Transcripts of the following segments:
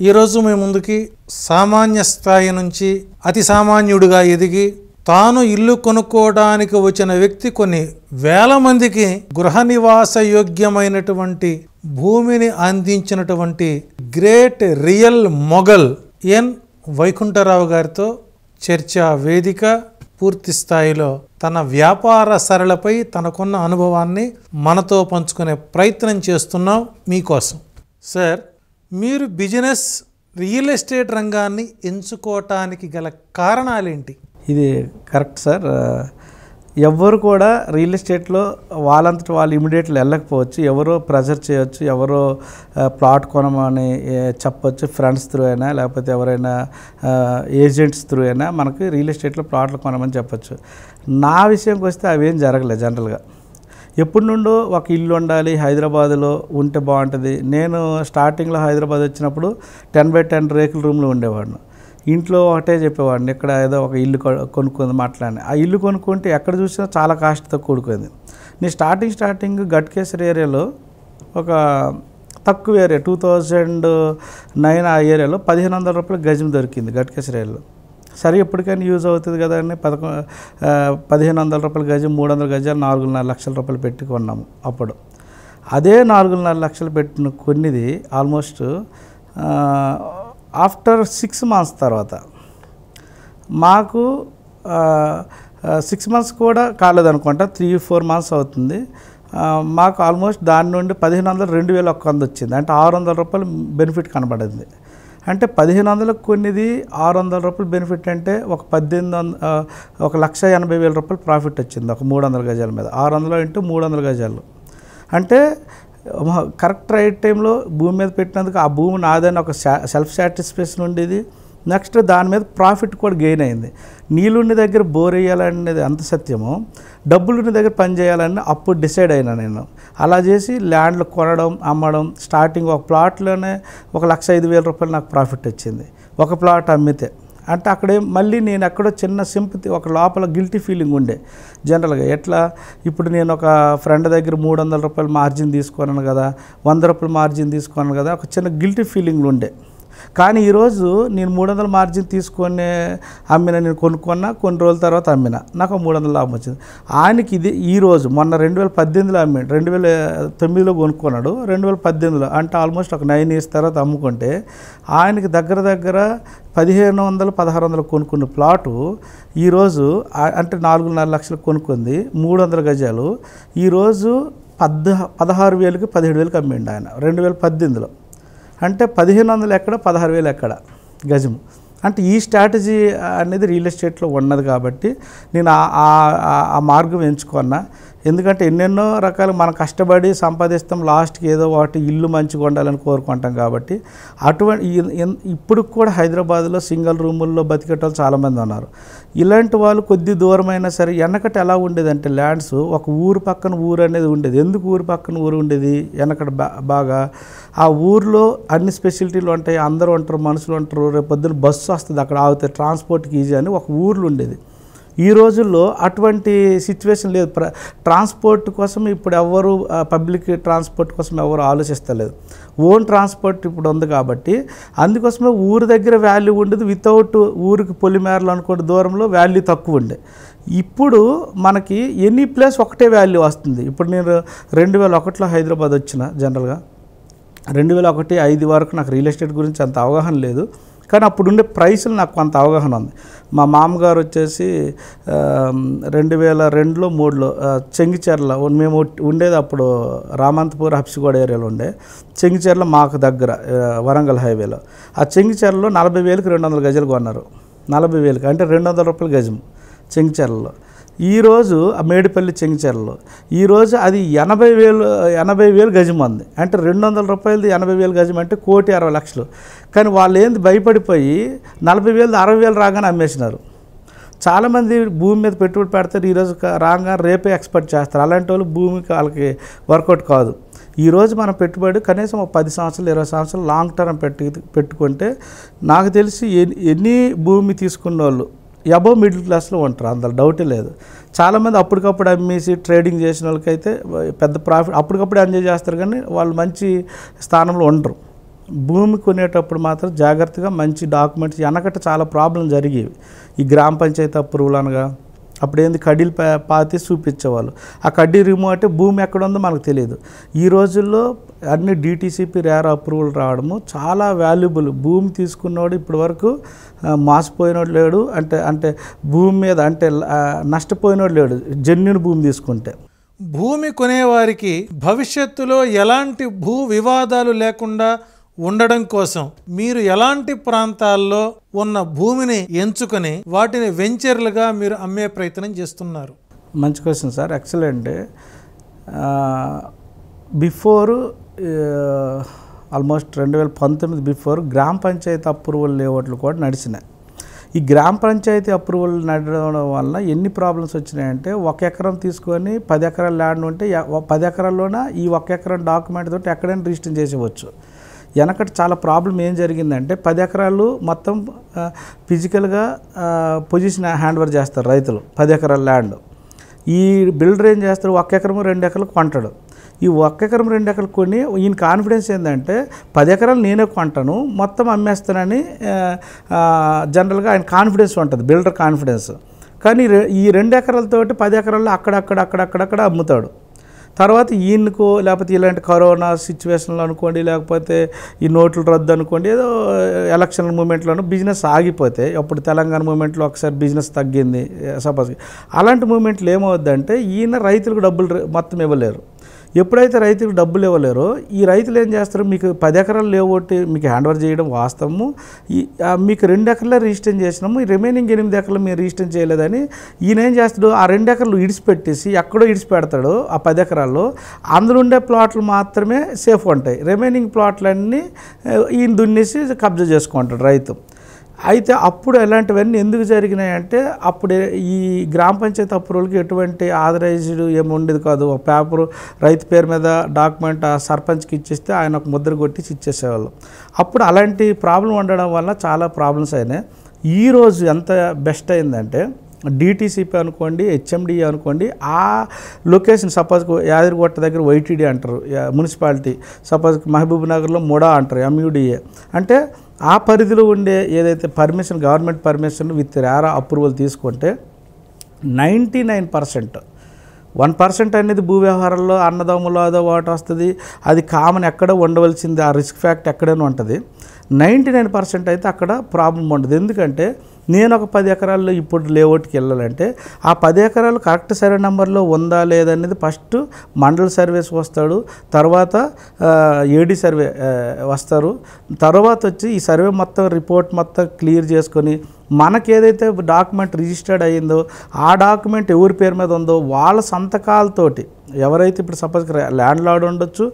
ఈరోజు మీ ముందుకి సామాన్య స్థాయి నుంచి అతి సామాన్యుడిగా ఎదిగి తాను ఇల్లు కొనుక్కోవడానికి వచ్చిన వ్యక్తి కొన్ని వేల మందికి గృహ నివాస యోగ్యమైనటువంటి భూమిని అందించినటువంటి గ్రేట్ రియల్ మొఘల్ ఎన్ వైకుంఠరావు గారితో చర్చా వేదిక. పూర్తి స్థాయిలో తన వ్యాపార సరళపై తనకున్న అనుభవాన్ని మనతో పంచుకునే ప్రయత్నం చేస్తున్నాం మీకోసం. సార్, మీరు బిజినెస్ రియల్ ఎస్టేట్ రంగాన్ని ఎంచుకోవటానికి గల కారణాలేంటి? ఇది కరెక్ట్ సార్. ఎవరు కూడా రియల్ ఎస్టేట్లో వాళ్ళంతటి వాళ్ళు ఇమీడియట్లీ వెళ్ళకపోవచ్చు. ఎవరో ప్రెజర్ చేయొచ్చు, ఎవరో ప్లాట్ కొనమని చెప్పొచ్చు, ఫ్రెండ్స్ త్రూ అయినా లేకపోతే ఎవరైనా ఏజెంట్స్ త్రూ అయినా మనకి రియల్ ఎస్టేట్లో ప్లాట్లు కొనమని చెప్పొచ్చు. నా విషయంకి వస్తే అవేం జరగలేదు. జనరల్గా ఎప్పటి నుండో ఒక ఇల్లు ఉండాలి, హైదరాబాద్లో ఉంటే బాగుంటుంది. నేను స్టార్టింగ్లో హైదరాబాద్ వచ్చినప్పుడు 10x10 రేకుల రూమ్లో ఉండేవాడిని. ఇంట్లో ఒకటే చెప్పేవాడిని, ఇక్కడ ఏదో ఒక ఇల్లు కొనుక్కుంది మాట్లాడి. ఆ ఇల్లు కొనుక్కుంటే ఎక్కడ చూసినా చాలా కాస్ట్తో కూడుకుంది. నేను స్టార్టింగ్ గట్కేసర్ ఏరియాలో ఒక తక్కువ ఏరియా 2009 ఆ ఏరియాలో 1500 రూపాయల గజం దొరికింది గట్కేసర్ ఏరియాలో. సరే ఎప్పటికైనా యూజ్ అవుతుంది కదా అని 1500 రూపాయల గజం, 300 గజాలు 4.5 లక్షల రూపాయలు పెట్టి కొన్నాము. అప్పుడు అదే 4.5 లక్షలు పెట్టిన కొన్నిది ఆల్మోస్ట్ ఆఫ్టర్ 6 months తర్వాత మాకు 6 months కూడా కాలేదనుకుంటా, 3-4 months అవుతుంది. మాకు ఆల్మోస్ట్ దాని నుండి 1500 2100 వచ్చింది. అంటే 600 రూపాయలు బెనిఫిట్ కనబడింది. అంటే 1500 కొన్నిది 600 రూపాయలు బెనిఫిట్ అంటే ఒక 1,80,000 రూపాయలు ప్రాఫిట్ వచ్చింది ఒక 300 గజాల మీద. 600 ఇంటూ 300 గజాలు అంటే కరెక్ట్ రైట్ టైంలో భూమి మీద పెట్టినందుకు ఆ భూమి నాదని ఒక సెల్ఫ్ సాటిస్ఫాక్షన్ ఉండేది. నెక్స్ట్ దాని మీద ప్రాఫిట్ కూడా గెయిన్ అయింది. నీళ్ళుండి దగ్గర బోర్ వేయాలనేది అంత సత్యమో, డబ్బులుండి దగ్గర పని చేయాలని అప్పుడు డిసైడ్ అయినా నేను. అలా చేసి ల్యాండ్లు కొనడం, అమ్మడం. స్టార్టింగ్ ఒక ప్లాట్లోనే 1,05,000 రూపాయలు నాకు ప్రాఫిట్ వచ్చింది ఒక ప్లాట్ అమ్మితే. అంటే అక్కడే మళ్ళీ నేను ఎక్కడో చిన్న సింపతి, ఒక లోపల గిల్టీ ఫీలింగ్ ఉండే. జనరల్గా ఎట్లా, ఇప్పుడు నేను ఒక ఫ్రెండ్ దగ్గర 300 రూపాయలు మార్జిన్ తీసుకున్నాను కదా, 100 రూపాయలు మార్జిన్ తీసుకున్నాను కదా, ఒక చిన్న గిల్టీ ఫీలింగ్లు ఉండే. కానీ ఈరోజు నేను 300 మార్జిన్ తీసుకొని అమ్మిన, నేను కొనుక్కున్నా, కొన్ని రోజుల తర్వాత అమ్మిన, నాకు 300 లాభం వచ్చింది. ఆయనకి ఇది ఈరోజు మొన్న 2018లో అమ్మాడు, 2009లో కొనుక్కున్నాడు, 2018లో అంటే ఆల్మోస్ట్ ఒక 9 years తర్వాత అమ్ముకుంటే ఆయనకి దగ్గర 1500-1600 కొనుక్కున్న ప్లాటు ఈరోజు అంటే 4.5 లక్షలు కొనుక్కుంది, 300 గజాలు. ఈరోజు 16,000కి 17,000కి అమ్మిండు ఆయన 2018లో. అంటే 1500 ఎక్కడ, 16,000 ఎక్కడ గజము. అంటే ఈ స్ట్రాటజీ అనేది రియల్ ఎస్టేట్లో ఉన్నది కాబట్టి నేను ఆ మార్గం ఎంచుకున్నా. ఎందుకంటే ఎన్నెన్నో రకాలు మనం కష్టపడి సంపాదిస్తాం, లాస్ట్కి ఏదో ఒకటి ఇల్లు మంచిగా ఉండాలని కోరుకుంటాం కాబట్టి. అటువంటి ఇప్పుడు కూడా హైదరాబాద్లో సింగిల్ రూముల్లో బతికేటోళ్ళు చాలామంది ఉన్నారు. ఇలాంటి వాళ్ళు కొద్ది దూరమైనా సరే, వెనకటి ఎలా ఉండేదంటే ల్యాండ్స్ ఒక ఊరు పక్కన ఊరు అనేది ఉండేది. ఎందుకు ఊరు పక్కన ఊరు ఉండేది వెనకటి బాగా? ఆ ఊర్లో అన్ని స్పెషాలిటీలు ఉంటాయి, అందరూ ఉంటారు, మనుషులు ఉంటారు, రేపు పొద్దున్న బస్సు వస్తుంది అక్కడ ఆగితే ట్రాన్స్పోర్ట్కి ఈజీ అని ఒక ఊర్లు ఉండేది. ఈ రోజుల్లో అటువంటి సిచ్యువేషన్ లేదు. ట్రాన్స్పోర్ట్ కోసం ఇప్పుడు ఎవరు పబ్లిక్ ట్రాన్స్పోర్ట్ కోసం ఎవరు ఆలోచిస్తలేదు. ఓన్ ట్రాన్స్పోర్ట్ ఇప్పుడు ఉంది కాబట్టి అందుకోసమే ఊరి దగ్గర వాల్యూ ఉండేది. వితౌట్ ఊరికి పొలిమేరలు అనుకోండి దూరంలో వాల్యూ తక్కువ ఉండే. ఇప్పుడు మనకి ఎనీ ప్లేస్ ఒకటే వాల్యూ వస్తుంది. ఇప్పుడు నేను 2001లో హైదరాబాద్ వచ్చిన, జనరల్గా 2001-05 వరకు నాకు రియల్ ఎస్టేట్ గురించి అంత అవగాహన లేదు. కానీ అప్పుడు ఉండే ప్రైసులు నాకు కొంత అవగాహన ఉంది. మా మామగారు వచ్చేసి 2002లో 2003లో చెంగిచెర్ల, మేము ఉండేది అప్పుడు రామంతపూర్ హబ్సిగూడ ఏరియాలో ఉండే. చెంగిచెర్ల మాకు దగ్గర వరంగల్ హైవేలో. ఆ చెంగిచెర్లలో 40,000కి 200 గజాలు కొన్నారు. 40,000కి అంటే 200 రూపాయల గజం చెంగిచెర్లలో. ఈరోజు మేడిపల్లి చెంగిచెర్లలో ఈరోజు అది 80,000 గజం ఉంది. అంటే 200 రూపాయలది 80,000 గజం అంటే 1,60,00,000. కానీ వాళ్ళు ఏంది భయపడిపోయి 40,000 60,000 రాగానే అమ్మేసినారు. చాలామంది భూమి మీద పెట్టుబడి పెడతారు, ఈరోజు రాగా రేపే ఎక్స్పెక్ట్ చేస్తారు. అలాంటి వాళ్ళు భూమికి వాళ్ళకి వర్కౌట్ కాదు. ఈరోజు మన పెట్టుబడి కనీసం 10 సంవత్సరాలు 20 సంవత్సరాలు లాంగ్ టర్మ్ పెట్టుకుంటే నాకు తెలిసి ఎన్ని భూమి తీసుకున్న వాళ్ళు అబవ్ మిడిల్ క్లాస్లో ఉంటారు, అందులో డౌటే లేదు. చాలామంది అప్పటికప్పుడు అమ్మేసి ట్రేడింగ్ చేసిన వాళ్ళకైతే పెద్ద ప్రాఫిట్ అప్పటికప్పుడు ఎంజాయ్ చేస్తారు, కానీ వాళ్ళు మంచి స్థానంలో ఉండరు. భూమి కొనేటప్పుడు మాత్రం జాగ్రత్తగా మంచి డాక్యుమెంట్స్, వెనకట చాలా ప్రాబ్లం జరిగేవి. ఈ గ్రామ పంచాయతీ అప్రూవల్ అనగా అప్పుడు ఏంది కడ్డీలు పాతి చూపించేవాళ్ళు. ఆ కడ్డీ రిమూవ్ అంటే భూమి ఎక్కడ ఉందో మనకు తెలియదు. ఈ రోజుల్లో అన్ని డిటిసిపి రేరా అప్రూవల్ రావడము చాలా వాల్యుబుల్. భూమి తీసుకున్నవాడు ఇప్పటి వరకు మోసపోయినోడు లేడు, అంటే భూమి మీద అంటే నష్టపోయినోడు లేడు జెన్యున్ భూమి తీసుకుంటే. భూమి కొనేవారికి భవిష్యత్తులో ఎలాంటి భూ వివాదాలు లేకుండా ఉండడం కోసం మీరు ఎలాంటి ప్రాంతాల్లో ఉన్న భూమిని ఎంచుకొని వాటిని వెంచర్లుగా మీరు అమ్మే ప్రయత్నం చేస్తున్నారు? మంచి question sir, excellent. Before almost 2019 before గ్రామ పంచాయతీ అప్రూవల్ లేఅవుట్లు కూడా నడిచినాయి. ఈ గ్రామ పంచాయతీ అప్రూవల్ నడవడం వల్ల ఎన్ని ప్రాబ్లమ్స్ వచ్చినాయంటే, 1 ఎకరం తీసుకొని 10 ఎకరాల ల్యాండ్ ఉంటే 10 ఎకరాల్లోన ఈ 1 ఎకరం డాక్యుమెంట్ తోటి ఎక్కడైనా రిజిస్టర్ చేసేవచ్చు. వెనకటి చాలా ప్రాబ్లం ఏం జరిగిందంటే 10 ఎకరాలు మొత్తం ఫిజికల్గా పొజిషన్ హ్యాండ్ ఓవర్ చేస్తారు రైతులు. 10 ఎకరాల ల్యాండ్ ఈ బిల్డర్ ఏం చేస్తారు, 1 ఎకరము 2 ఎకరాలు కొంటాడు. ఈ 1 ఎకరం 2 ఎకరాలు కొని ఈయన కాన్ఫిడెన్స్ ఏంటంటే 10 ఎకరాలు నేనే కొంటాను మొత్తం అమ్మేస్తానని జనరల్గా ఆయన కాన్ఫిడెన్స్ ఉంటుంది, బిల్డర్ కాన్ఫిడెన్స్. కానీ ఈ 2 ఎకరాలతోటి 10 ఎకరాల్లో అక్కడక్కడ అమ్ముతాడు. తర్వాత ఈయనకో లేకపోతే ఇలాంటి కరోనా సిచ్యువేషన్లో అనుకోండి, లేకపోతే ఈ నోట్ల రద్దు అనుకోండి, ఏదో ఎలక్షన్ మూమెంట్లోనూ బిజినెస్ ఆగిపోతే, అప్పుడు తెలంగాణ మూమెంట్లో ఒకసారి బిజినెస్ తగ్గింది సపోజ్. అలాంటి మూమెంట్లు ఏమవుద్దంటే ఈయన రైతులకు డబ్బులు మొత్తం ఇవ్వలేరు. ఎప్పుడైతే రైతులకు డబ్బులు ఇవ్వలేరో ఈ రైతులు ఏం చేస్తారు, మీకు 10 ఎకరాలు లేవొట్టి మీకు హ్యాండ్ ఓవర్ చేయడం వాస్తవము, మీకు 2 ఎకరాలే రిజిస్టర్ చేసినాము, ఈ రిమైనింగ్ 8 ఎకరాలు మీరు రిజిస్టర్ చేయలేదని ఈయన ఏం చేస్తాడు, ఆ 2 ఎకరాలు ఇడిచిపెట్టేసి ఎక్కడో ఇడిచిపెడతాడు. ఆ 10 ఎకరాల్లో అందులో ఉండే ప్లాట్లు మాత్రమే సేఫ్ ఉంటాయి, రిమైనింగ్ ప్లాట్లన్నీ ఈయన దున్నేసి కబ్జా చేసుకుంటాడు రైతు. అయితే అప్పుడు ఎలాంటివన్నీ ఎందుకు జరిగినాయంటే, అప్పుడు ఈ గ్రామ పంచాయతీ అప్రూవల్కి ఎటువంటి ఆథరైజ్డ్ ఏమి ఉండేది కాదు. ఒక పేపరు రైతు పేరు మీద డాక్యుమెంట్ ఆ సర్పంచ్కి ఇచ్చేస్తే ఆయన ఒక ముద్ర కొట్టి ఇచ్చేసేవాళ్ళు. అప్పుడు అలాంటి ప్రాబ్లం ఉండడం వల్ల చాలా ప్రాబ్లమ్స్ అయినాయి. ఈరోజు ఎంత బెస్ట్ అయిందంటే డిటిసిపి అనుకోండి, హెచ్ఎండి అనుకోండి, ఆ లొకేషన్ సపోజ్ యాదగిరిగుట్ట దగ్గర వైటీడీ అంటారు మున్సిపాలిటీ, సపోజ్ మహబూబ్ నగర్లో ముడా అంటారు ఎంయూడిఏ, అంటే ఆ పరిధిలో ఉండే ఏదైతే permission government permission with RERA approval తీసుకుంటే 99%, 1% అనేది భూ వ్యవహారాల్లో అన్నదమ్ములు అదో ఒకటి వస్తుంది, అది కామన్ ఎక్కడ ఉండవలసింది, ఆ రిస్క్ ఫ్యాక్ట్ ఎక్కడైనా ఉంటుంది. 99% అయితే అక్కడ ప్రాబ్లం ఉండదు. ఎందుకంటే నేను ఒక 10 ఎకరాల్లో ఇప్పుడు లేఅవుట్కి వెళ్ళాలంటే ఆ 10 ఎకరాలు కరెక్ట్ సర్వే నెంబర్లో ఉందా లేదనేది ఫస్ట్ మండల సర్వేస్ వస్తాడు, తర్వాత ఏడీ సర్వే వస్తారు, తర్వాత వచ్చి ఈ సర్వే మొత్తం రిపోర్ట్ మొత్తం క్లియర్ చేసుకొని మనకి ఏదైతే డాక్యుమెంట్ రిజిస్టర్డ్ అయ్యిందో ఆ డాక్యుమెంట్ ఎవరి పేరు మీద ఉందో వాళ్ళ సంతకాలతోటి, ఎవరైతే ఇప్పుడు సపోజ్ ల్యాండ్ లార్డ్ ఉండొచ్చు,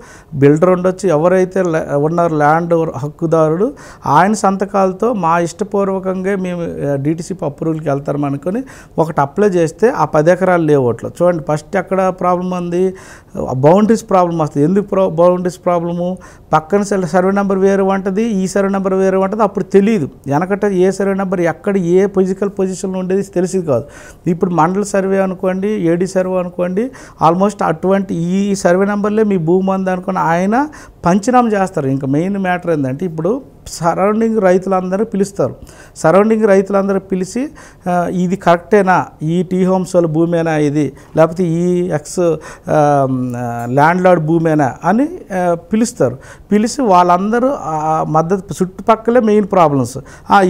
బిల్డర్ ఉండొచ్చు, ఎవరైతే ఉన్నారు ల్యాండ్ హక్కుదారుడు ఆయన సంతకాలతో మా ఇష్టపూర్వకంగా మేము డిటిసిపి అప్రూవల్కి వెళ్తాం అనుకొని ఒకటి అప్లై చేస్తే ఆ 10 ఎకరాలు లేఅవుట్లో చూడండి ఫస్ట్ ఎక్కడ ప్రాబ్లం ఉంది, బౌండరీస్ ప్రాబ్లం వస్తుంది. ఎందుకు బౌండరీస్ ప్రాబ్లము, పక్కన సర్వే నెంబర్ వేరే ఉంటుంది, ఈ సర్వే నెంబర్ వేరే ఉంటుంది, అప్పుడు తెలియదు. వెనకట ఏ సర్వే నెంబర్ ఎక్కడ ఏ ఫిజికల్ పొజిషన్లో ఉండేది తెలిసింది కాదు. ఇప్పుడు మండల సర్వే అనుకోండి, ఏడీ సర్వే అనుకోండి, ఆల్మోస్ట్ అటువంటి ఈ సర్వే నెంబర్లే మీ భూమి ఉంది అనుకుని ఆయన పంచనామా చేస్తారు. ఇంకా మెయిన్ మ్యాటర్ ఏంటంటే ఇప్పుడు సరౌండింగ్ రైతులందరూ పిలుస్తారు, సరౌండింగ్ రైతులందరూ పిలిచి ఇది కరెక్టేనా, ఈ టీ హోమ్స్ వాళ్ళ భూమేనా ఇది, లేకపోతే ఈ ఎక్స్ ల్యాండ్ లార్డ్ భూమేనా అని పిలుస్తారు. పిలిచి వాళ్ళందరూ మద్దతు చుట్టుపక్కలే మెయిన్ ప్రాబ్లమ్స్,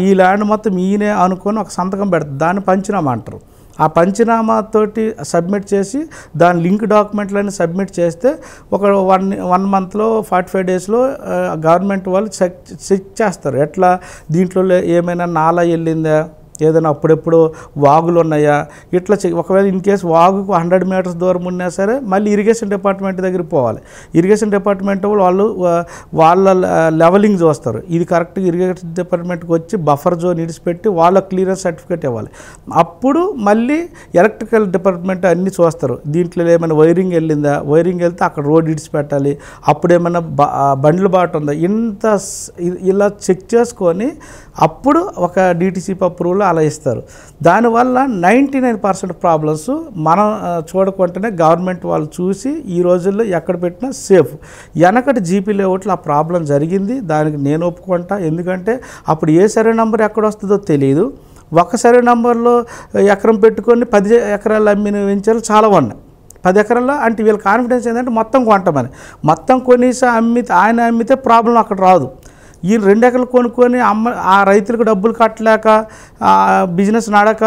ఈ ల్యాండ్ మొత్తం ఈయనే అనుకొని ఒక సంతకం పెడతారు, దాన్ని పంచనామా అంటారు. ఆ పంచనామాతోటి సబ్మిట్ చేసి దాని లింక్ డాక్యుమెంట్లన్నీ సబ్మిట్ చేస్తే ఒక 1 మంత్లో 45 డేస్లో గవర్నమెంట్ వాళ్ళు చెక్ చేస్తారు. ఎట్లా దీంట్లో ఏమైనా నాలా వెళ్ళిందా, ఏదైనా అప్పుడెప్పుడు వాగులు ఉన్నాయా, ఇట్లా ఒకవేళ ఇన్ కేసు వాగుకు 100 మీటర్స్ దూరం ఉన్నా సరే మళ్ళీ ఇరిగేషన్ డిపార్ట్మెంట్ దగ్గరికి పోవాలి. ఇరిగేషన్ డిపార్ట్మెంట్ వాళ్ళు వాళ్ళ లెవలింగ్ చూస్తారు, ఇది కరెక్ట్గా ఇరిగేషన్ డిపార్ట్మెంట్కి వచ్చి బఫర్ జోన్ ఇడిచిపెట్టి వాళ్ళ క్లియరెన్స్ సర్టిఫికేట్ ఇవ్వాలి. అప్పుడు మళ్ళీ ఎలక్ట్రికల్ డిపార్ట్మెంట్ అన్నీ చూస్తారు, దీంట్లో ఏమైనా వైరింగ్ వెళ్ళిందా, వైరింగ్ వెళ్తే అక్కడ రోడ్ ఇడిచిపెట్టాలి, అప్పుడు ఏమైనా బండ్లు బాట ఉందా, ఇంత ఇలా చెక్ చేసుకొని అప్పుడు ఒక డిటిసిపి అప్రూవల్ ఆ అలా ఇస్తారు. దానివల్ల 99% ప్రాబ్లమ్స్ మనం చూడకుండానే గవర్నమెంట్ వాళ్ళు చూసి ఈ రోజుల్లో ఎక్కడ పెట్టినా సేఫ్. వెనకటి జీపీ లేఅవుట్లో ఆ ప్రాబ్లం జరిగింది, దానికి నేను ఒప్పుకుంటా. ఎందుకంటే అప్పుడు ఏ సర్వే నెంబర్ ఎక్కడ వస్తుందో తెలియదు. ఒక సర్వే నెంబర్లో ఎకరం పెట్టుకొని 10 ఎకరాలు అమ్మిన వెంచర్లు చాలా ఉన్నాయి. 10 ఎకరాల్లో అంటే వీళ్ళ కాన్ఫిడెన్స్ ఏంటంటే మొత్తం కొంటామని. మొత్తం కొనేసి ఆయన అమ్మితే ప్రాబ్లం అక్కడ రాదు. ఈ 2 ఎకరాలు కొనుక్కొని ఆ రైతులకు డబ్బులు కట్టలేక బిజినెస్ నడక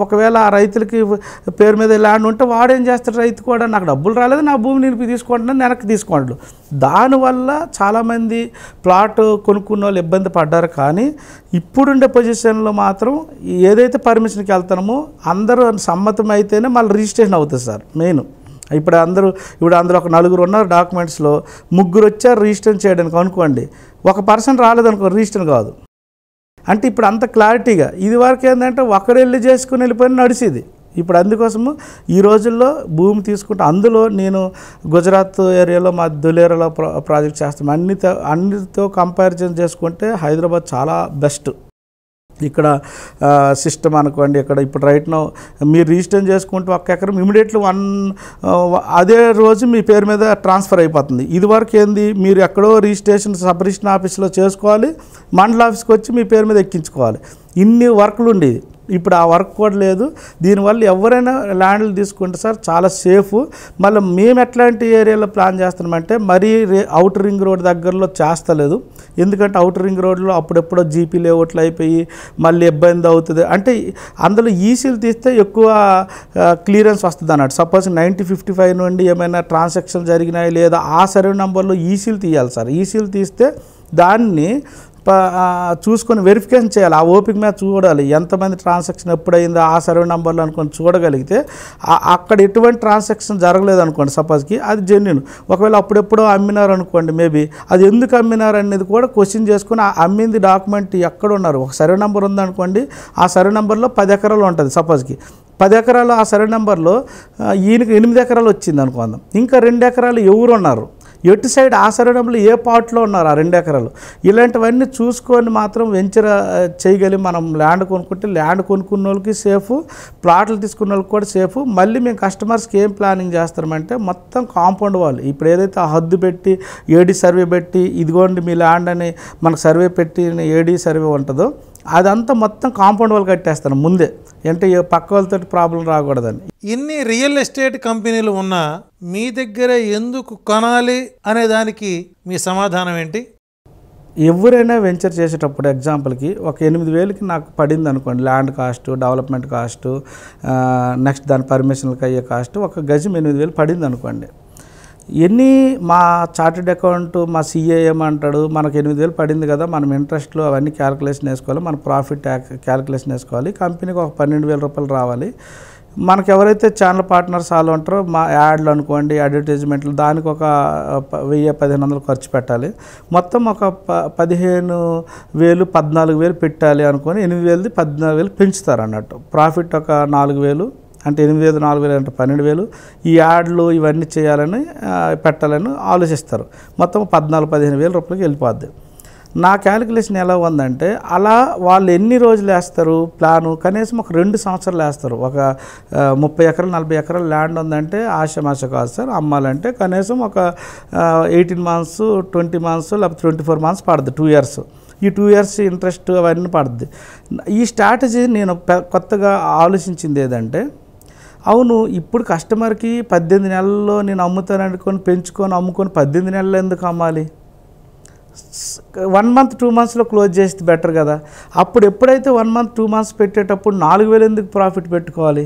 ఒకవేళ ఆ రైతులకి పేరు మీద ల్యాండ్ ఉంటే వాడేం చేస్తాడు, రైతు కూడా నాకు డబ్బులు రాలేదు, నా భూమి నేను తీసుకుంటున్నాను, వెనక్కి తీసుకోండు. దానివల్ల చాలామంది ప్లాట్ కొనుక్కున్న వాళ్ళు ఇబ్బంది పడ్డారు. కానీ ఇప్పుడుండే పొజిషన్లో మాత్రం ఏదైతే పర్మిషన్కి వెళ్తామో అందరూ సమ్మతం అయితేనే మళ్ళీ రిజిస్ట్రేషన్ అవుతుంది సార్. మెయిన్ ఇప్పుడు అందులో ఒక 4 ఉన్నారు డాక్యుమెంట్స్లో, 3 వచ్చారు రిజిస్టర్ చేయడానికి అనుకోండి, 1 పర్సన్ రాలేదనుకో రిజిస్టర్ కాదు. అంటే ఇప్పుడు అంత క్లారిటీగా, ఇది వరకు ఏంటంటే ఒకరు వెళ్ళి చేసుకుని వెళ్ళిపోయిన నడిచేది. ఇప్పుడు అందుకోసము ఈ రోజుల్లో భూమి తీసుకుంటే, అందులో నేను గుజరాత్ ఏరియాలో మా దులేరాలో ప్రాజెక్ట్ చేస్తాం. అన్నిటితో కంపారిజన్ చేసుకుంటే హైదరాబాద్ చాలా బెస్ట్. ఇక్కడ సిస్టమ్ అనుకోండి, ఇక్కడ ఇప్పుడు రైట్ నో మీరు రిజిస్టర్ చేసుకుంటే 1 ఎకరం ఇమీడియట్లీ అదే రోజు మీ పేరు మీద ట్రాన్స్ఫర్ అయిపోతుంది. ఇదివరకు ఏంది, మీరు ఎక్కడో రిజిస్ట్రేషన్ సబ్ రిజిస్టర్ ఆఫీస్లో చేసుకోవాలి, మండల ఆఫీస్కి వచ్చి మీ పేరు మీద ఎక్కించుకోవాలి. ఇన్ని వర్క్లు ఉండేది. ఇప్పుడు ఆ వర్క్ కూడా లేదు. దీనివల్ల ఎవరైనా ల్యాండ్లు తీసుకుంటే సార్ చాలా సేఫ్. మళ్ళీ మేము ఎట్లాంటి ఏరియాలో ప్లాన్ చేస్తున్నామంటే మరీ అవుటర్ రింగ్ రోడ్ దగ్గరలో చేస్తలేదు. ఎందుకంటే అవుటర్ రింగ్ రోడ్లో అప్పుడెప్పుడో జీపీ లేఅవుట్లు అయిపోయి మళ్ళీ ఇబ్బంది అవుతుంది. అంటే అందులో ఈసీలు తీస్తే ఎక్కువ క్లియరెన్స్ వస్తుంది అన్నట్టు. సపోజ్ 9055 నుండి ఏమైనా ట్రాన్సాక్షన్ జరిగినాయి లేదా ఆ సర్వే నెంబర్లో ఈసీలు తీయాలి సార్. ఈసీలు తీస్తే దాన్ని చూసుకొని వెరిఫికేషన్ చేయాలి. ఆ ఓపిక మీద చూడాలి ఎంతమంది ట్రాన్సాక్షన్ ఎప్పుడైందో ఆ సర్వే నెంబర్లో అనుకొని చూడగలిగితే అక్కడ ఎటువంటి ట్రాన్సాక్షన్ జరగలేదు అనుకోండి సపోజ్కి, అది జెన్యూన్. ఒకవేళ అప్పుడెప్పుడో అమ్మినారు అనుకోండి, మేబీ అది ఎందుకు అమ్మినారు అనేది కూడా క్వశ్చన్ చేసుకుని ఆ అమ్మింది డాక్యుమెంట్ ఎక్కడ ఉన్నారు. ఒక సర్వే నెంబర్ ఉందనుకోండి, ఆ సర్వే నెంబర్లో 10 ఎకరాలు ఉంటుంది సపోజ్కి. 10 ఎకరాలు ఆ సర్వే నెంబర్లో ఈయనకి 8 ఎకరాలు వచ్చింది అనుకుందాం. ఇంకా 2 ఎకరాలు ఎవరు ఉన్నారు, ఎటు సైడ్ ఆ సర్వే నెంబర్లో ఏ పార్ట్లో ఉన్నారు ఆ 2 ఎకరాలు, ఇలాంటివన్నీ చూసుకొని మాత్రం వెంచర్ చేయగలి. మనం ల్యాండ్ కొనుక్కుంటే ల్యాండ్ కొనుక్కున్న వాళ్ళకి సేఫ్, ప్లాట్లు తీసుకున్న వాళ్ళకి కూడా సేఫ్. మళ్ళీ మేము కస్టమర్స్కి ఏం ప్లానింగ్ చేస్తామంటే మొత్తం కాంపౌండ్ వాళ్ళు ఇప్పుడు ఏదైతే ఆ హద్దు పెట్టి ఏడీ సర్వే పెట్టి ఇదిగోండి మీ ల్యాండ్ అని మనకు సర్వే పెట్టి ఏడీ సర్వే ఉంటుందో అదంతా మొత్తం కాంపౌండ్ వాళ్ళు కట్టేస్తాను ముందే, అంటే పక్క వాళ్ళతో ప్రాబ్లం రాకూడదని. ఇన్ని రియల్ ఎస్టేట్ కంపెనీలు ఉన్నా మీ దగ్గర ఎందుకు కొనాలి అనే దానికి మీ సమాధానం ఏంటి? ఎవరైనా వెంచర్ చేసేటప్పుడు ఎగ్జాంపుల్కి ఒక 8,000కి నాకు పడింది అనుకోండి, land cost, development cost, next దాని పర్మిషన్కి అయ్యే కాస్ట్, ఒక గజం 8,000 పడింది అనుకోండి. మా చార్టెడ్ అకౌంట్ మా సిఏ ఏమంటాడు, మనకు 8,000 పడింది కదా, మనం ఇంట్రెస్ట్లు అవన్నీ క్యాలిక్యులేషన్ వేసుకోవాలి, మన ప్రాఫిట్ క్యాలిక్యులేషన్ వేసుకోవాలి, కంపెనీకి ఒక 12,000 రూపాయలు రావాలి. మనకు ఎవరైతే ఛానల్ పార్ట్నర్స్ వాళ్ళు ఉంటారో మా యాడ్లు అనుకోండి, అడ్వర్టైజ్మెంట్లు, దానికి ఒక 1,000-1,500 ఖర్చు పెట్టాలి. మొత్తం ఒక 15,000 14,000 పెట్టాలి అనుకొని 8,000ది 14,000 పెంచుతారు అన్నట్టు. ప్రాఫిట్ ఒక 4,000 అంటే 8,000 4,000 అంటే 12,000. ఈ యాడ్లు ఇవన్నీ చేయాలని పెట్టాలని ఆలోచిస్తారు. మొత్తం 14,000-15,000 రూపాయలకి వెళ్ళిపోద్ది. నా క్యాలిక్యులేషన్ ఎలా ఉందంటే, అలా వాళ్ళు ఎన్ని రోజులు వేస్తారు ప్లాను, కనీసం ఒక 2 సంవత్సరాలు వేస్తారు. ఒక 30 ఎకరాలు 40 ఎకరాలు ల్యాండ్ ఉందంటే ఆశమాష కాదు సార్, అమ్మాలంటే కనీసం ఒక 18 months 20 months లేకపోతే 24 months పడుతుంది, 2 years. ఈ 2 years ఇంట్రెస్ట్ అవన్నీ పడుతుంది. ఈ స్ట్రాటజీ నేను కొత్తగా ఆలోచించింది ఏదంటే, అవును ఇప్పుడు కస్టమర్కి 18 నెలల్లో నేను అమ్ముతాను అనుకొని పెంచుకొని అమ్ముకొని 18 నెలలు ఎందుకు అమ్మాలి, 1 month 2 monthsలో క్లోజ్ చేస్తే బెటర్ కదా. అప్పుడు ఎప్పుడైతే 1 month 2 months పెట్టేటప్పుడు 4,000 ఎందుకు ప్రాఫిట్ పెట్టుకోవాలి,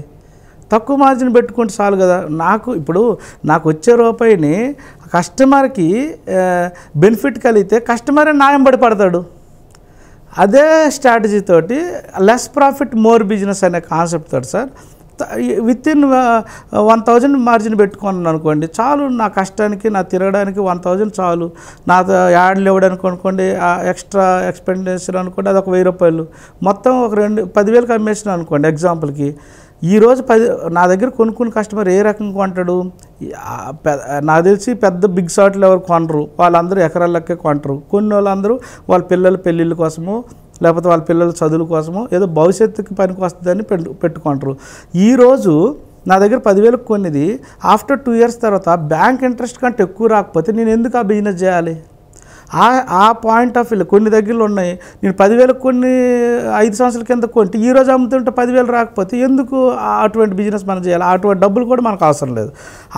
తక్కువ మార్జిన్ పెట్టుకుంటే చాలు కదా. నాకు వచ్చే రూపాయిని కస్టమర్కి బెనిఫిట్ కలిగితే కస్టమరే న్యాయం పడతాడు. అదే స్ట్రాటజీ తోటి లెస్ ప్రాఫిట్ మోర్ బిజినెస్ అనే కాన్సెప్ట్ తోటి సార్ వితిన్ 1,000 మార్జిన్ పెట్టుకున్నాను అనుకోండి, చాలు నా కష్టానికి నా తిరగడానికి 1,000 చాలు. నా యాడ్లు ఇవ్వడానికి అనుకోండి, ఎక్స్ట్రా ఎక్స్పెండిచర్ అనుకోండి, అది ఒక 1,000 రూపాయలు, మొత్తం ఒక 10,000కి అమ్మేసిన అనుకోండి ఎగ్జాంపుల్కి. ఈరోజు నా దగ్గర కొనుక్కున్న కస్టమర్ ఏ రకంగా కొంటాడు, నాకు తెలిసి పెద్ద బిగ్ షాట్లు ఎవరు కొనరు, వాళ్ళందరూ ఎకరాల లెక్కే కొంటారు. కొన్ని వాళ్ళందరూ వాళ్ళ పిల్లల పెళ్ళిళ్ళ కోసము లేకపోతే వాళ్ళ పిల్లల చదువుల కోసమో ఏదో భవిష్యత్తుకి పనికి వస్తుందని పెట్టుకుంటారు. ఈరోజు నా దగ్గర 10,000 కొన్నిది ఆఫ్టర్ 2 years తర్వాత బ్యాంక్ ఇంట్రెస్ట్ కంటే ఎక్కువ రాకపోతే నేను ఎందుకు ఆ బిజినెస్ చేయాలి? ఆ పాయింట్ ఆఫ్ వ్యూ కొన్ని దగ్గరలో ఉన్నాయి. నేను 10,000 కొన్ని 5 సంవత్సరాల కింద కొంటే ఈరోజు అమ్ముతుంటే 10,000 రాకపోతే ఎందుకు అటువంటి బిజినెస్ మనం చేయాలి? అటువంటి డబ్బులు కూడా మనకు అవసరం లేదు.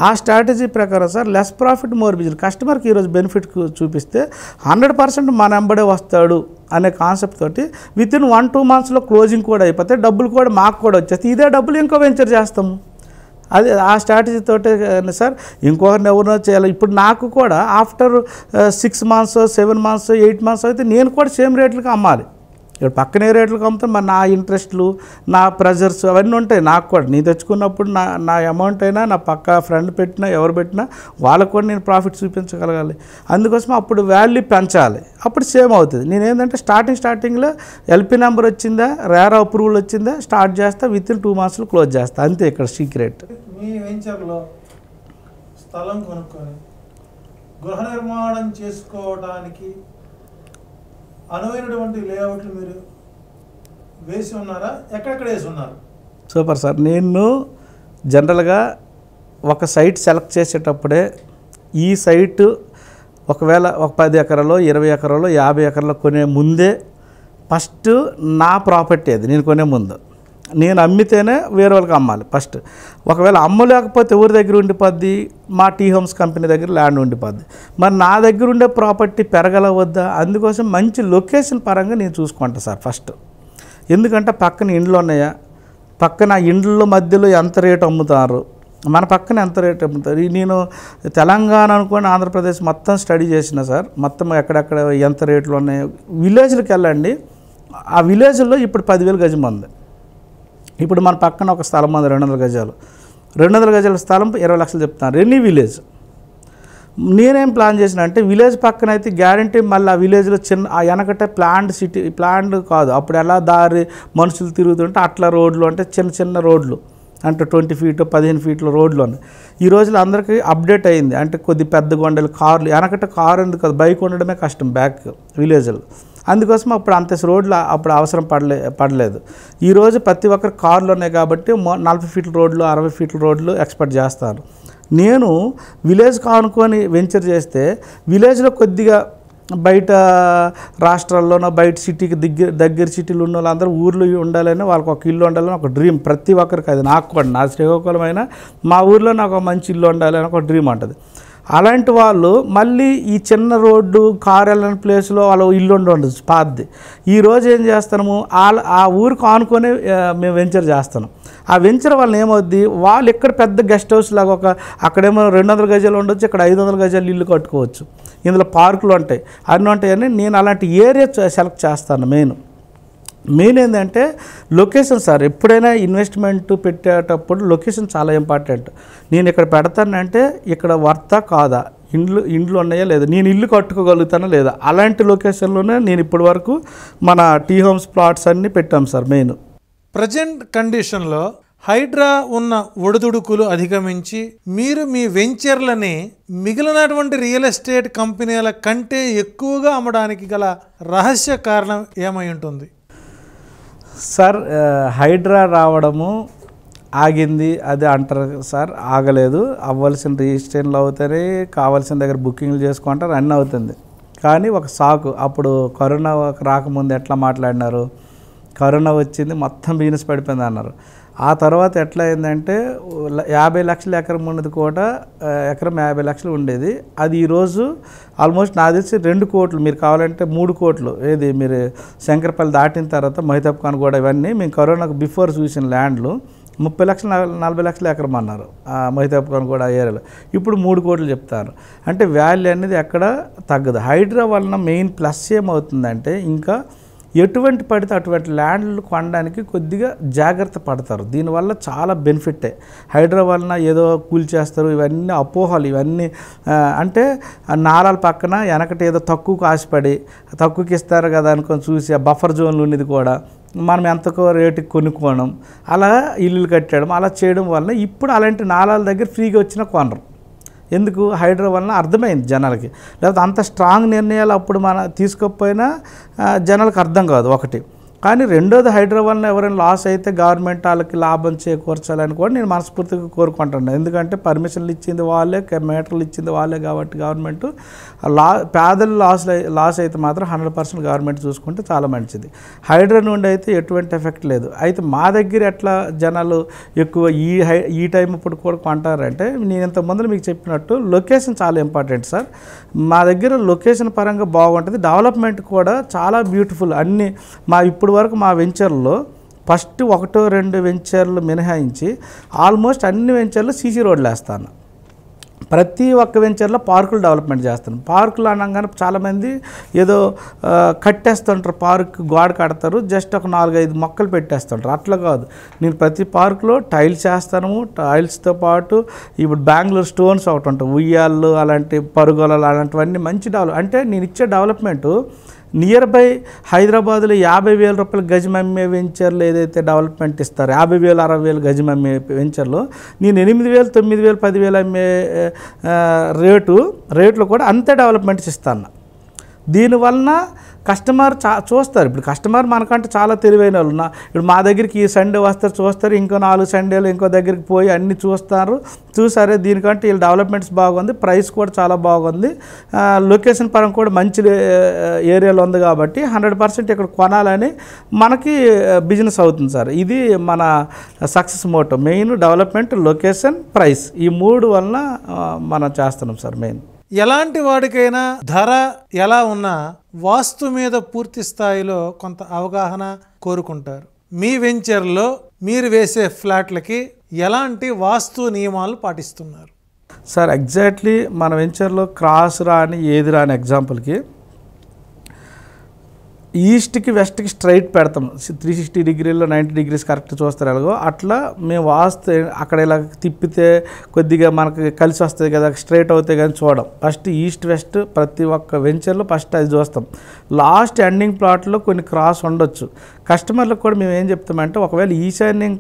ఆ స్ట్రాటజీ ప్రకారం sir less profit more business. కస్టమర్కి ఈరోజు బెనిఫిట్ చూపిస్తే 100% మన వెంబడే వస్తాడు అనే కాన్సెప్ట్ తోటి వితిన్ 1-2 monthsలో క్లోజింగ్ కూడా అయిపోతే డబ్బులు కూడా మాకు కూడా వచ్చేస్తాయి. ఇదే డబ్బులు ఇంకో వెంచర్ చేస్తాము. అది ఆ స్ట్రాటజీ తోటే సార్. ఇంకొకరిని ఎవరినో చేయాలి. ఇప్పుడు నాకు కూడా ఆఫ్టర్ 6 months 7 months 8 months అయితే నేను కూడా సేమ్ రేట్లకు అమ్మాలి. ఇక్కడ పక్కనే రేట్లకు అమ్ముతాను. మరి నా ఇంట్రెస్ట్లు నా ప్రెజర్స్ అవన్నీ ఉంటాయి నాకు కూడా. నేను తెచ్చుకున్నప్పుడు నా అమౌంట్ అయినా నా పక్క ఫ్రెండ్ పెట్టినా ఎవరు పెట్టినా వాళ్ళకు కూడా నేను ప్రాఫిట్ చూపించగలగాలి. అందుకోసం అప్పుడు వాల్యూ పెంచాలి. అప్పుడు సేమ్ అవుతుంది. నేను ఏంటంటే స్టార్టింగ్లో ఎల్పి నెంబర్ వచ్చిందా, రేర్ అప్రూవల్ వచ్చిందా, స్టార్ట్ చేస్తా, వితిన్ 2 monthsలో క్లోజ్ చేస్తా. అంతే ఇక్కడ సీక్రెట్. మీ వెంచర్లో స్థలం కొనుక్కొని గృహ నిర్మాణం చేసుకోవడానికి అనువైనటువంటి లేఅవుట్లు మీరు వేసి ఉన్నారా? ఎక్కడెక్కడ వేసి ఉన్నారు? Super sir. నేను జనరల్గా ఒక సైట్ సెలెక్ట్ చేసేటప్పుడే ఈ సైటు ఒకవేళ ఒక 10 ఎకరాలో 20 ఎకరాలో 50 ఎకరాలో కొనే ముందే ఫస్ట్ నా ప్రాపర్టీ అది నేను కొనే ముందు. నేను అమ్మితేనే వేరే వాళ్ళకి అమ్మాలి ఫస్ట్. ఒకవేళ అమ్మలేకపోతే ఎవరి దగ్గర ఉండిపోద్ది? మా టీ హోమ్స్ కంపెనీ దగ్గర ల్యాండ్ ఉండిపోద్ది. మరి నా దగ్గర ఉండే ప్రాపర్టీ పెరగలవద్దా? అందుకోసం మంచి లొకేషన్ పరంగా నేను చూసుకుంటా సార్ ఫస్ట్. ఎందుకంటే పక్కన ఇండ్లు ఉన్నాయా, పక్కన ఇండ్ల మధ్యలో ఎంత రేటు అమ్ముతారు, మన పక్కన ఎంత రేటు అమ్ముతారు. నేను తెలంగాణ అనుకోని ఆంధ్రప్రదేశ్ మొత్తం స్టడీ చేసిన సార్. మొత్తం ఎక్కడెక్కడ ఎంత రేట్లు ఉన్నాయి. విలేజ్కి వెళ్ళండి. ఆ విలేజ్లో ఇప్పుడు 10,000 గజం ఉంది. ఇప్పుడు మన పక్కన ఒక స్థలం ఉంది 200 గజాలు. 200 గజాల స్థలం 20 లక్షలు చెప్తున్నారు. Any village. నేనేం ప్లాన్ చేసిన అంటే విలేజ్ పక్కన అయితే గ్యారంటీ మళ్ళీ ఆ విలేజ్లో చిన్న ఆ వెనకటే ప్లాండ్ సిటీ ప్లాండ్ కాదు. అప్పుడు ఎలా దారి మనుషులు తిరుగుతుంటే అట్లా రోడ్లు అంటే చిన్న రోడ్లు అంటే 20 feet 15 feet రోడ్లు ఉన్నాయి. ఈ రోజులో అందరికీ అప్డేట్ అయింది. అంటే కొద్ది పెద్ద గొండలు కార్లు వెనకట కారు ఎందుకు కాదు, బైక్ ఉండడమే కష్టం బ్యాక్ విలేజ్లో. అందుకోసం అప్పుడు అంత రోడ్లు అప్పుడు అవసరం పడలేదు. ఈరోజు ప్రతి ఒక్కరు కార్లు ఉన్నాయి కాబట్టి 40 feet రోడ్లు 60 feet రోడ్లు ఎక్స్పెక్ట్ చేస్తారు. నేను విలేజ్ కానుకొని వెంచర్ చేస్తే విలేజ్లో కొద్దిగా బయట రాష్ట్రాల్లోనో బయట సిటీకి దగ్గర సిటీలు ఉన్న వాళ్ళందరూ ఊర్లో ఉండాలని వాళ్ళకి ఒక ఇల్లు ఉండాలని ఒక డ్రీమ్ ప్రతి ఒక్కరికి. అది నాకు కూడా నా శ్రీకాకుళమైన మా ఊర్లో నాకు ఒక మంచి ఇల్లు ఉండాలని ఒక డ్రీమ్ ఉంటుంది. అలాంటి వాళ్ళు మళ్ళీ ఈ చిన్న రోడ్డు కారు వెళ్ళని ప్లేస్లో వాళ్ళ ఇల్లు ఉండదు పాతది. ఈరోజు ఏం చేస్తాము ఆ ఊరికి ఆనుకొని మేము వెంచర్ చేస్తున్నాం. ఆ వెంచర్ వల్ల ఏమవుద్ది, వాళ్ళు ఇక్కడ పెద్ద గెస్ట్ హౌస్ లాగా అక్కడేమో 200 గజాలు ఉండొచ్చు, ఇక్కడ 500 గజాలు ఇల్లు కట్టుకోవచ్చు. ఇందులో పార్కులు ఉంటాయి అన్నీ ఉంటాయని నేను అలాంటి ఏరియా సెలెక్ట్ చేస్తాను. మెయిన్ ఏంటంటే లొకేషన్ సార్. ఎప్పుడైనా ఇన్వెస్ట్మెంట్ పెట్టేటప్పుడు లొకేషన్ చాలా ఇంపార్టెంట్. నేను ఇక్కడ పెడతానంటే ఇక్కడ వర్తా కాదా, ఇండ్లు ఉన్నాయా లేదా, నేను ఇల్లు కట్టుకోగలుగుతానా లేదా, అలాంటి లొకేషన్లోనే నేను ఇప్పటి వరకు మన టీ హోమ్స్ ప్లాట్స్ అన్నీ పెట్టాం సార్. మెయిన్ ప్రజెంట్ కండిషన్లో హైడ్రా ఉన్న ఒడిదుడుకులు అధిగమించి మీరు మీ వెంచర్లని మిగిలినటువంటి రియల్ ఎస్టేట్ కంపెనీల కంటే ఎక్కువగా అమ్మడానికి గల రహస్య కారణం ఏమై ఉంటుంది? సార్ హైడ్రా రావడము ఆగింది అది అంటారు సార్. ఆగలేదు. అవ్వాల్సిన రిజిస్ట్రేషన్లు అవుతాయి, కావాల్సిన దగ్గర బుకింగ్లు చేసుకుంటారు, అన్నీ అవుతుంది. కానీ ఒక సాకు అప్పుడు కరోనా రాకముందు ఎట్లా మాట్లాడినారు, కరోనా వచ్చింది మొత్తం బిజినెస్ పడిపోయింది అన్నారు. ఆ తర్వాత ఎట్లా అయిందంటే 50 లక్షల ఎకరం ఉన్నది కూడా ఎకరం 50 లక్షలు ఉండేది. అది ఈరోజు ఆల్మోస్ట్ నాకు తెలిసి 2 కోట్లు, మీరు కావాలంటే 3 కోట్లు. ఏది మీరు శంకరపల్లి దాటిన తర్వాత మహితబ్ ఖాన్ కూడా ఇవన్నీ మేము కరోనాకు బిఫోర్ చూసిన ల్యాండ్లు 30 లక్షలు 40 లక్షల ఎకరం అన్నారు మహితబ్ ఖాన్ కూడా ఏరియాలో. ఇప్పుడు 3 కోట్లు చెప్తారు. అంటే వాల్యూ అనేది ఎక్కడ తగ్గదు. హైడ్రా వలన మెయిన్ ప్లస్ ఏమవుతుందంటే ఇంకా ఎటువంటి పడితే అటువంటి ల్యాండ్లు కొనడానికి కొద్దిగా జాగ్రత్త పడతారు. దీనివల్ల చాలా బెనిఫిటే. హైడ్రా వలన ఏదో కూల్చేస్తారు, ఇవన్నీ అపోహలు. ఇవన్నీ అంటే నాలాల పక్కన వెనకటి ఏదో తక్కువకు ఆశపడి తక్కువకి ఇస్తారు కదా అనుకొని చూసి ఆ బఫర్ జోన్లు ఉన్నది కూడా మనం ఎంతకో రేటుకి కొనుక్కోవడం, అలా ఇల్లులు కట్టడం, అలా చేయడం వల్ల ఇప్పుడు అలాంటి నాలాల దగ్గర ఫ్రీగా వచ్చిన కొనరు. ఎందుకు హైడ్రా వలన అర్థమైంది జనాలకి. లేకపోతే అంత స్ట్రాంగ్ నిర్ణయాలు అప్పుడు మన తీసుకోకపోయినా జనాలకు అర్థం కాదు ఒకటి. కానీ రెండోది హైడ్రా వలన ఎవరైనా లాస్ అయితే గవర్నమెంట్ వాళ్ళకి లాభం చేకూర్చాలని కూడా నేను మనస్ఫూర్తిగా కోరుకుంటున్నాను. ఎందుకంటే పర్మిషన్లు ఇచ్చింది వాళ్ళే, మీటర్లు ఇచ్చింది వాళ్ళే కాబట్టి గవర్నమెంట్ పేదలు లాస్ అయితే మాత్రం 100% గవర్నమెంట్ చూసుకుంటే చాలా మంచిది. హైడ్రా నుండి అయితే ఎటువంటి ఎఫెక్ట్ లేదు. అయితే మా దగ్గర ఎట్లా జనాలు ఎక్కువ ఈ టైం ఇప్పుడు కూడా కొంటారంటే నేను ఇంతకుముందు మీకు చెప్పినట్టు లొకేషన్ చాలా ఇంపార్టెంట్ సార్. మా దగ్గర లొకేషన్ పరంగా బాగుంటుంది, డెవలప్మెంట్ కూడా చాలా బ్యూటిఫుల్. అన్నీ ఇప్పుడు వరకు మా వెంచర్లో ఫస్ట్ 1-2 వెంచర్లు మినహాయించి ఆల్మోస్ట్ అన్ని వెంచర్లు సీసీ రోడ్లు వేస్తాను. ప్రతి ఒక్క వెంచర్లో పార్కులు డెవలప్మెంట్ చేస్తాను. పార్కులు అనగానే చాలామంది ఏదో కట్టేస్తుంటారు, పార్క్ గోడ కడతారు, జస్ట్ ఒక 4-5 మొక్కలు పెట్టేస్తుంటారు. అట్లా కాదు, నేను ప్రతి పార్కులో టైల్స్ వేస్తాను. టైల్స్తో పాటు ఇప్పుడు బెంగళూరు స్టోన్స్ ఒకటి ఉంటాయి, ఉయ్యాళ్ళు అలాంటి పరుగులలు అలాంటివన్నీ మంచి అంటే నేను ఇచ్చే డెవలప్మెంటు నియర్ బై హైదరాబాద్లో 50,000 రూపాయలు గజం అమ్మే వెంచర్లు ఏదైతే డెవలప్మెంట్ ఇస్తారో 50,000, 60,000 గజం అమ్మే వెంచర్లో నేను 8,000, 9,000, 10,000 అమ్మే రేట్లు కూడా అంతే డెవలప్మెంట్స్ ఇస్తాను. దీనివలన కస్టమర్ చూస్తారు. ఇప్పుడు కస్టమర్ మనకంటే చాలా తెలివైన వాళ్ళు. ఇప్పుడు మా దగ్గరికి ఈ సండే వస్తారు, చూస్తారు, ఇంకో 4 సండేలు ఇంకో దగ్గరికి పోయి అన్నీ చూసారే దీనికంటే వీళ్ళు డెవలప్మెంట్స్ బాగుంది, ప్రైస్ కూడా చాలా బాగుంది, లొకేషన్ పరంగా కూడా మంచి ఏరియాలో ఉంది కాబట్టి 100% ఇక్కడ కొనాలని మనకి బిజినెస్ అవుతుంది సార్. ఇది మన success motto. Main development, location, price, ఈ 3 వలన మనం చేస్తున్నాం సార్. మెయిన్ ఎలాంటి వాడికైనా ధర ఎలా ఉన్నా వాస్తు మీద పూర్తి స్థాయిలో కొంత అవగాహన కోరుకుంటారు. మీ వెంచర్లో మీరు వేసే ఫ్లాట్లకి ఎలాంటి వాస్తు నియమాలు పాటిస్తున్నారు సార్? ఎగ్జాక్ట్లీ మన వెంచర్లో క్రాస్ రాని ఏది రాని ఎగ్జాంపుల్కి ఈస్ట్కి వెస్ట్కి స్ట్రైట్ పెడతాం. 360 డిగ్రీలో 90 డిగ్రీస్ కరెక్ట్ చూస్తారు ఎలాగో అట్లా మేము వాస్తు అక్కడ ఇలా తిప్పితే కొద్దిగా మనకి కలిసి వస్తుంది కదా, స్ట్రైట్ అవుతాయి కానీ చూడం. ఫస్ట్ ఈస్ట్ వెస్ట్ ప్రతి ఒక్క వెంచర్లో ఫస్ట్ అది చూస్తాం. లాస్ట్ ఎండింగ్ ప్లాట్లో కొన్ని క్రాస్ ఉండొచ్చు. కస్టమర్లకు కూడా మేము ఏం చెప్తామంటే ఒకవేళ ఈశాన్యం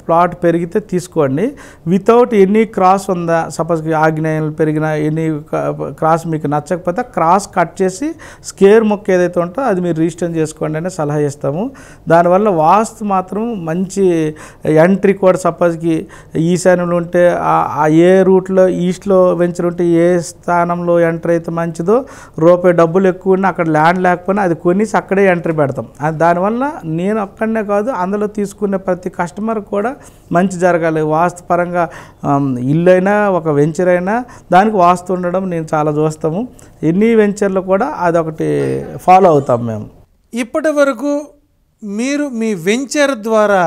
ప్లాట్ పెరిగితే తీసుకోండి, వితౌట్ ఎనీ క్రాస్ ఉందా, సపోజ్ ఆగ్నేయాలు పెరిగిన ఎనీ క్రాస్ మీకు నచ్చకపోతే క్రాస్ కట్ చేసి స్కేర్ మొక్క ఏదైతే ఉంటుందో అది మీరు రిజిస్టర్ చేసుకోండి అని సలహా ఇస్తాము. దానివల్ల వాస్తు మాత్రం మంచి ఎంట్రీ కూడా సపోజ్కి ఈశాన్యంలో ఉంటే ఏ రూట్లో ఈస్ట్లో వెంచర్ ఉంటే ఏ స్థానంలో ఎంట్రీ అయితే మంచిదో, రూపాయి డబ్బులు ఎక్కువ ఉన్నా అక్కడ ల్యాండ్ లేకపోయినా అది కొనేసి అక్కడే ఎంట్రీ పెడతాం. దానివల్ల నేను అక్కడనే కాదు అందులో తీసుకునే ప్రతి కస్టమర్ కూడా మంచి జరగాలి. వాస్తు పరంగా ఇల్లు అయినా ఒక వెంచర్ అయినా దానికి వాస్తు ఉండడం నేను చాలా చూస్తాము. ఎన్ని వెంచర్లు కూడా అదొకటి ఫాలో అవుతాం మేము. ఇప్పటి వరకు మీరు మీ వెంచర్ ద్వారా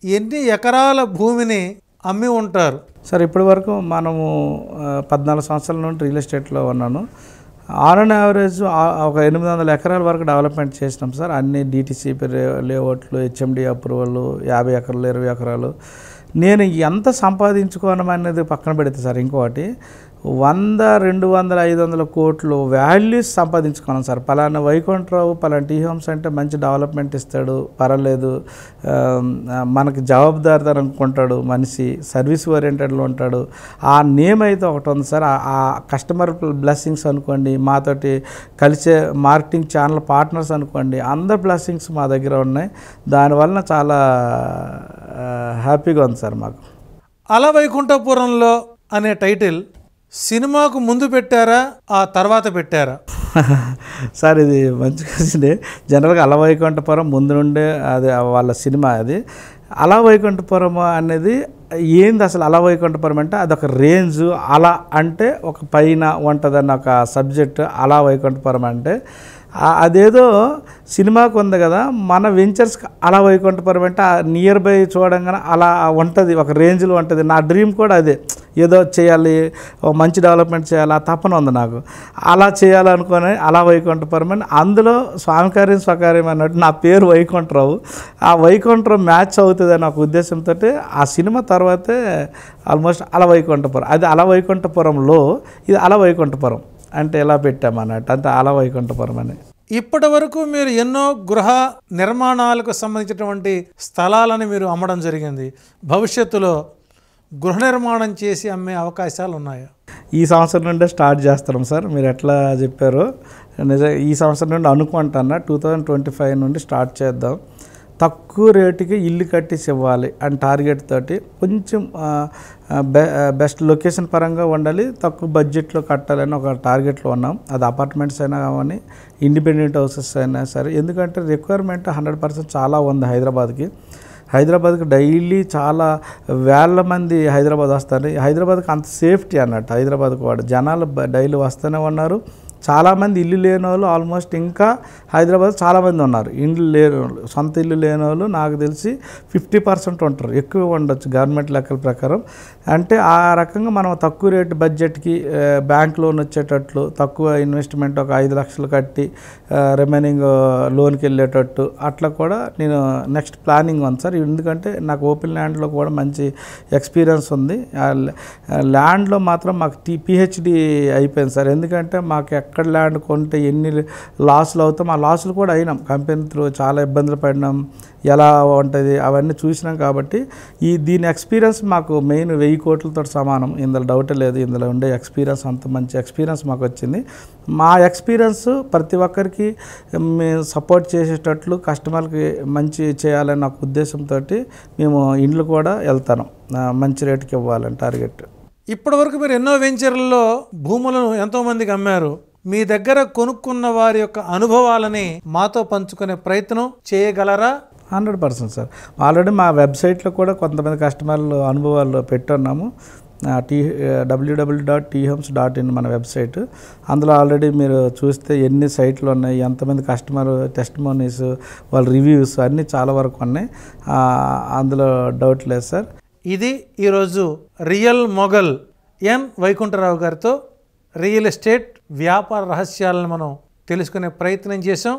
ఎన్ని ఎకరాల భూమిని అమ్మి ఉంటారు సార్? ఇప్పటి వరకు మనము 14 సంవత్సరాల నుండి రియల్ ఎస్టేట్లో ఉన్నాను. ఆన్ యావరేజ్ ఒక 800 ఎకరాల వరకు డెవలప్మెంట్ చేసినాం సార్. అన్ని DTCP లేఅవుట్లు, HMD అప్రూవల్, 50 ఎకరాలు, 20 ఎకరాలు. నేను ఎంత సంపాదించుకోవడం అనేది పక్కన పెడితే సార్, ఇంకోటి 100, 200, 500 కోట్లు వాల్యూస్ సంపాదించుకున్నాను సార్. పలానా వైకుంఠరావు పలానా టీ హోమ్స్ అంటే మంచి డెవలప్మెంట్ ఇస్తాడు, పర్వాలేదు, మనకి జవాబుదారితనం అనుకుంటాడు, మనిషి సర్వీస్ ఓరియంటెడ్లో ఉంటాడు, ఆ నేమ్ అయితే ఒకటి ఉంది సార్. ఆ కస్టమర్ బ్లెస్సింగ్స్ అనుకోండి, మాతోటి కలిసే మార్కెటింగ్ ఛానల్ పార్ట్నర్స్ అనుకోండి, అందరు బ్లెస్సింగ్స్ మా దగ్గర ఉన్నాయి. దానివల్ల చాలా హ్యాపీగా ఉంది సార్ మాకు. అల వైకుంఠపురంలో అనే టైటిల్ సినిమాకు ముందు పెట్టారా, ఆ తర్వాత పెట్టారా? సార్ ఇది మంచి క్వశ్చనే. జనరల్గా అల వైకుంఠపురం ముందు నుండే అది వాళ్ళ సినిమా. అది అల వైకుంఠపురం అనేది ఏంది అసలు? అల వైకుంఠపురం అంటే అదొక రేంజ్. అల అంటే ఒక పైన ఉంటుందన్న ఒక సబ్జెక్ట్. అల వైకుంఠపురం అంటే అదేదో సినిమాకు ఉంది కదా, మన వెంచర్స్కి అలా వైకుంఠపురం అంటే నియర్ బై చూడంగానే అలా ఉంటుంది, ఒక రేంజ్లో ఉంటుంది. నా డ్రీమ్ కూడా అదే, ఏదో చేయాలి, మంచి డెవలప్మెంట్ చేయాలి, ఆ తపన ఉంది నాకు. అలా చేయాలనుకుని అలా వైకుంఠపురం అని అందులో స్వామికార్యం స్వకార్యం అన్నట్టు నా పేరు వైకుంఠరావు. ఆ వైకుంఠరావు మ్యాచ్ అవుతుంది అని ఒక ఉద్దేశంతో ఆ సినిమా తర్వాతే ఆల్మోస్ట్ అల వైకుంఠపురం. అది అల వైకుంఠపురంలో ఇది అల వైకుంఠపురం అంటే ఎలా పెట్టామన్నట్టు, అంటే అల వైకుంఠపురం అని. ఇప్పటి వరకు మీరు ఎన్నో గృహ నిర్మాణాలకు సంబంధించినటువంటి స్థలాలను మీరు అమ్మడం జరిగింది. భవిష్యత్తులో గృహ నిర్మాణం చేసి అమ్మే అవకాశాలు ఉన్నాయా? ఈ సంవత్సరం నుండే స్టార్ట్ చేస్తున్నాం సార్. మీరు ఎట్లా చెప్పారో ఈ సంవత్సరం నుండి అనుకుంటున్నా 2025 నుండి స్టార్ట్ చేద్దాం. తక్కువ రేటుకి ఇల్లు కట్టేసి ఇవ్వాలి అని టార్గెట్ తోటి కొంచెం బెస్ట్ లొకేషన్ పరంగా ఉండాలి, తక్కువ బడ్జెట్లో కట్టాలని ఒక టార్గెట్లో ఉన్నాం. అది అపార్ట్మెంట్స్ అయినా కానీ ఇండిపెండెంట్ హౌసెస్ అయినా సరే. ఎందుకంటే రిక్వైర్మెంట్ 100% చాలా ఉంది హైదరాబాద్కి డైలీ చాలా వేల మంది హైదరాబాద్ వస్తారు. హైదరాబాద్కి అంత సేఫ్టీ అన్నట్టు హైదరాబాద్కి వాడు జనాలు డైలీ వస్తూనే ఉన్నారు. చాలామంది ఇల్లు లేని వాళ్ళు ఆల్మోస్ట్ ఇంకా హైదరాబాద్ చాలామంది ఉన్నారు. ఇల్లు లేని వాళ్ళు, సొంత ఇల్లు లేని వాళ్ళు నాకు తెలిసి 50% ఉంటారు, ఎక్కువ ఉండొచ్చు గవర్నమెంట్ లెక్కల ప్రకారం. అంటే ఆ రకంగా మనం తక్కువ రేటు బడ్జెట్కి బ్యాంక్ లోన్ వచ్చేటట్లు, తక్కువ ఇన్వెస్ట్మెంట్ ఒక 5 లక్షలు కట్టి రిమైనింగ్ లోన్కి వెళ్ళేటట్టు అట్లా కూడా నేను నెక్స్ట్ ప్లానింగ్ ఉంది సార్. ఎందుకంటే నాకు ఓపెన్ ల్యాండ్లో కూడా మంచి ఎక్స్పీరియన్స్ ఉంది. ల్యాండ్లో మాత్రం మాకు PhD అయిపోయింది సార్. ఎందుకంటే మాకు ఎక్కడ ల్యాండ్ కొంటే ఎన్ని లాసులు అవుతాం, ఆ లాసులు కూడా అయినాం. కంపెనీ త్రూ చాలా ఇబ్బందులు పడినాం, ఎలా ఉంటుంది అవన్నీ చూసినాం. కాబట్టి దీని ఎక్స్పీరియన్స్ మాకు మెయిన్ 1000 కోట్లతో సమానం. ఇందులో డౌటే లేదు. ఇందులో ఉండే ఎక్స్పీరియన్స్ అంత మంచి ఎక్స్పీరియన్స్ మాకు వచ్చింది. మా ఎక్స్పీరియన్స్ ప్రతి ఒక్కరికి మేము సపోర్ట్ చేసేటట్లు కస్టమర్కి మంచి చేయాలన్న ఒక ఉద్దేశంతో మేము ఇండ్లు కూడా వెళ్తాను, మంచి రేటుకి ఇవ్వాలని టార్గెట్. ఇప్పటివరకు మీరు ఎన్నో వెంచర్లలో భూములను ఎంతోమందికి అమ్మారు. మీ దగ్గర కొనుక్కున్న వారి యొక్క అనుభవాలని మాతో పంచుకునే ప్రయత్నం చేయగలరా? 100% సార్. ఆల్రెడీ మా వెబ్సైట్లో కూడా కొంతమంది కస్టమర్లు అనుభవాలు పెట్టున్నాము. www.thomes.in మన వెబ్సైట్. అందులో ఆల్రెడీ మీరు చూస్తే ఎన్ని సైట్లు ఉన్నాయి, ఎంతమంది కస్టమర్ టెస్టిమోనీస్, వాళ్ళ రివ్యూస్ అన్నీ చాలా వరకు ఉన్నాయి. అందులో డౌట్ లేదు సార్. ఇది ఈరోజు రియల్ మొఘల్ ఎన్ వైకుంఠరావు గారితో రియల్ ఎస్టేట్ వ్యాపార రహస్యాలను మనం తెలుసుకునే ప్రయత్నం చేసాం.